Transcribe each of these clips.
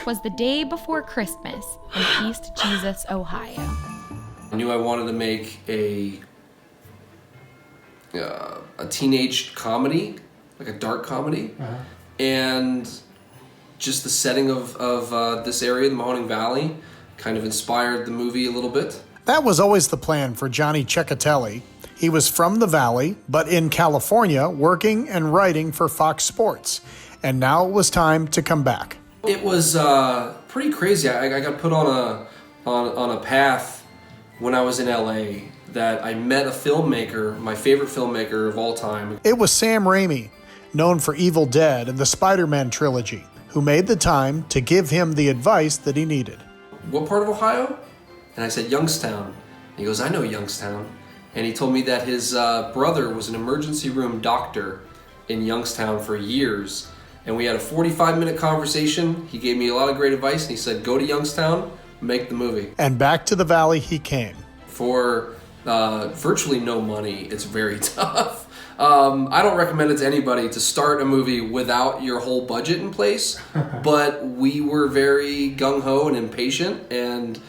'Twas the day before Christmas in East Jesus, Ohio. I knew I wanted to make a teenage comedy, like a dark comedy, and just the setting of this area, the Mahoning Valley, kind of inspired the movie a little bit. That was always the plan for Johnny Chechitelli. He was from the Valley, but in California, working and writing for Fox Sports. And now it was time to come back. It was pretty crazy. I got put on a path when I was in LA that I met a filmmaker, my favorite filmmaker of all time. It was Sam Raimi, known for Evil Dead and the Spider-Man trilogy, who made the time to give him the advice that he needed. What part of Ohio? And I said, Youngstown. He goes, I know Youngstown. And he told me that his brother was an emergency room doctor in Youngstown for years. And we had a 45-minute conversation. He gave me a lot of great advice, and he said, go to Youngstown, make the movie. And back to the Valley he came. For virtually no money, it's very tough. I don't recommend it to anybody to start a movie without your whole budget in place, but we were very gung-ho and impatient and,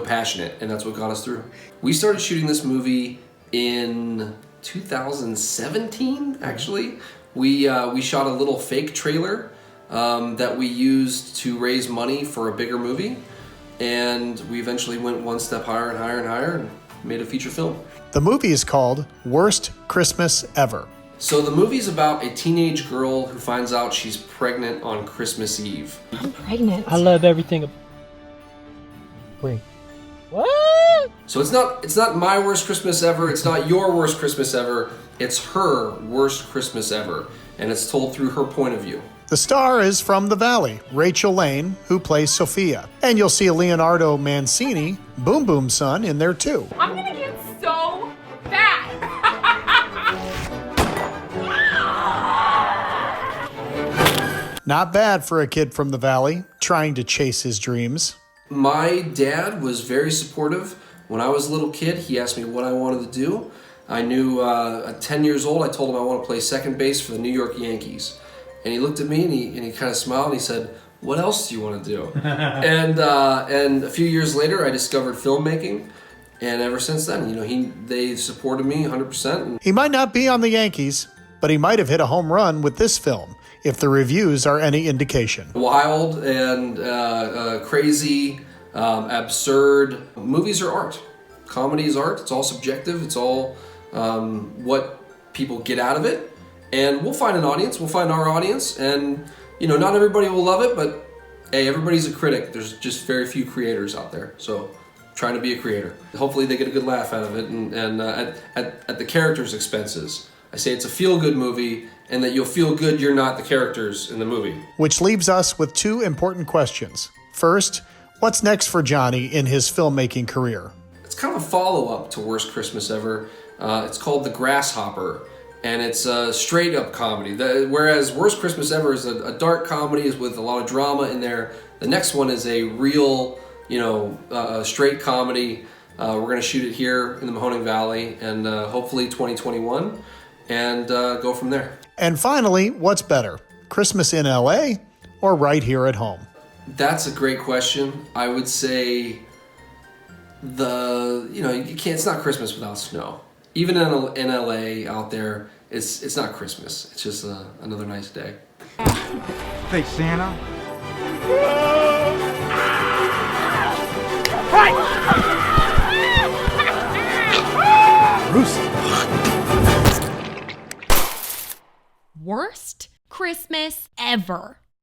passionate, and that's what got us through. We started shooting this movie in 2017, actually. We shot a little fake trailer that we used to raise money for a bigger movie, and we eventually went one step higher and higher and higher and made a feature film. The movie is called Worst Christmas Ever. So the movie's about a teenage girl who finds out she's pregnant on Christmas Eve. I'm pregnant. I love everything. Wait. What? So it's not my worst Christmas ever, it's not your worst Christmas ever, it's her worst Christmas ever, and it's told through her point of view. The star is from the Valley, Rachel Lane, who plays Sophia. And you'll see Leonardo Mancini, Boom Boom's son, in there too. I'm gonna get so fat. Not bad for a kid from the Valley, trying to chase his dreams. My dad was very supportive. When I was a little kid, he asked me what I wanted to do. I knew at 10 years old, I told him I want to play second base for the New York Yankees. And he looked at me and he kind of smiled and he said, what else do you want to do? and a few years later, I discovered filmmaking. And ever since then, they supported me 100%. He might not be on the Yankees, but he might have hit a home run with this film, if the reviews are any indication. Wild and crazy, absurd. Movies are art. Comedy is art. It's all subjective. It's all what people get out of it. And we'll find an audience. We'll find our audience. And, not everybody will love it, but hey, everybody's a critic. There's just very few creators out there. So trying to be a creator. Hopefully they get a good laugh out of it and at the characters' expenses. I say it's a feel-good movie and that you'll feel good you're not the characters in the movie. Which leaves us with two important questions. First, what's next for Johnny in his filmmaking career? It's kind of a follow-up to Worst Christmas Ever. It's called The Grasshopper, and it's a straight-up comedy. Whereas Worst Christmas Ever is a dark comedy with a lot of drama in there. The next one is a real, straight comedy. We're going to shoot it here in the Mahoning Valley, and hopefully 2021, and go from there. And finally, what's better, Christmas in LA or right here at home? That's a great question. I would say it's not Christmas without snow. Even in LA out there, it's not Christmas. It's just another nice day. Hey, Santa. Worst Christmas ever.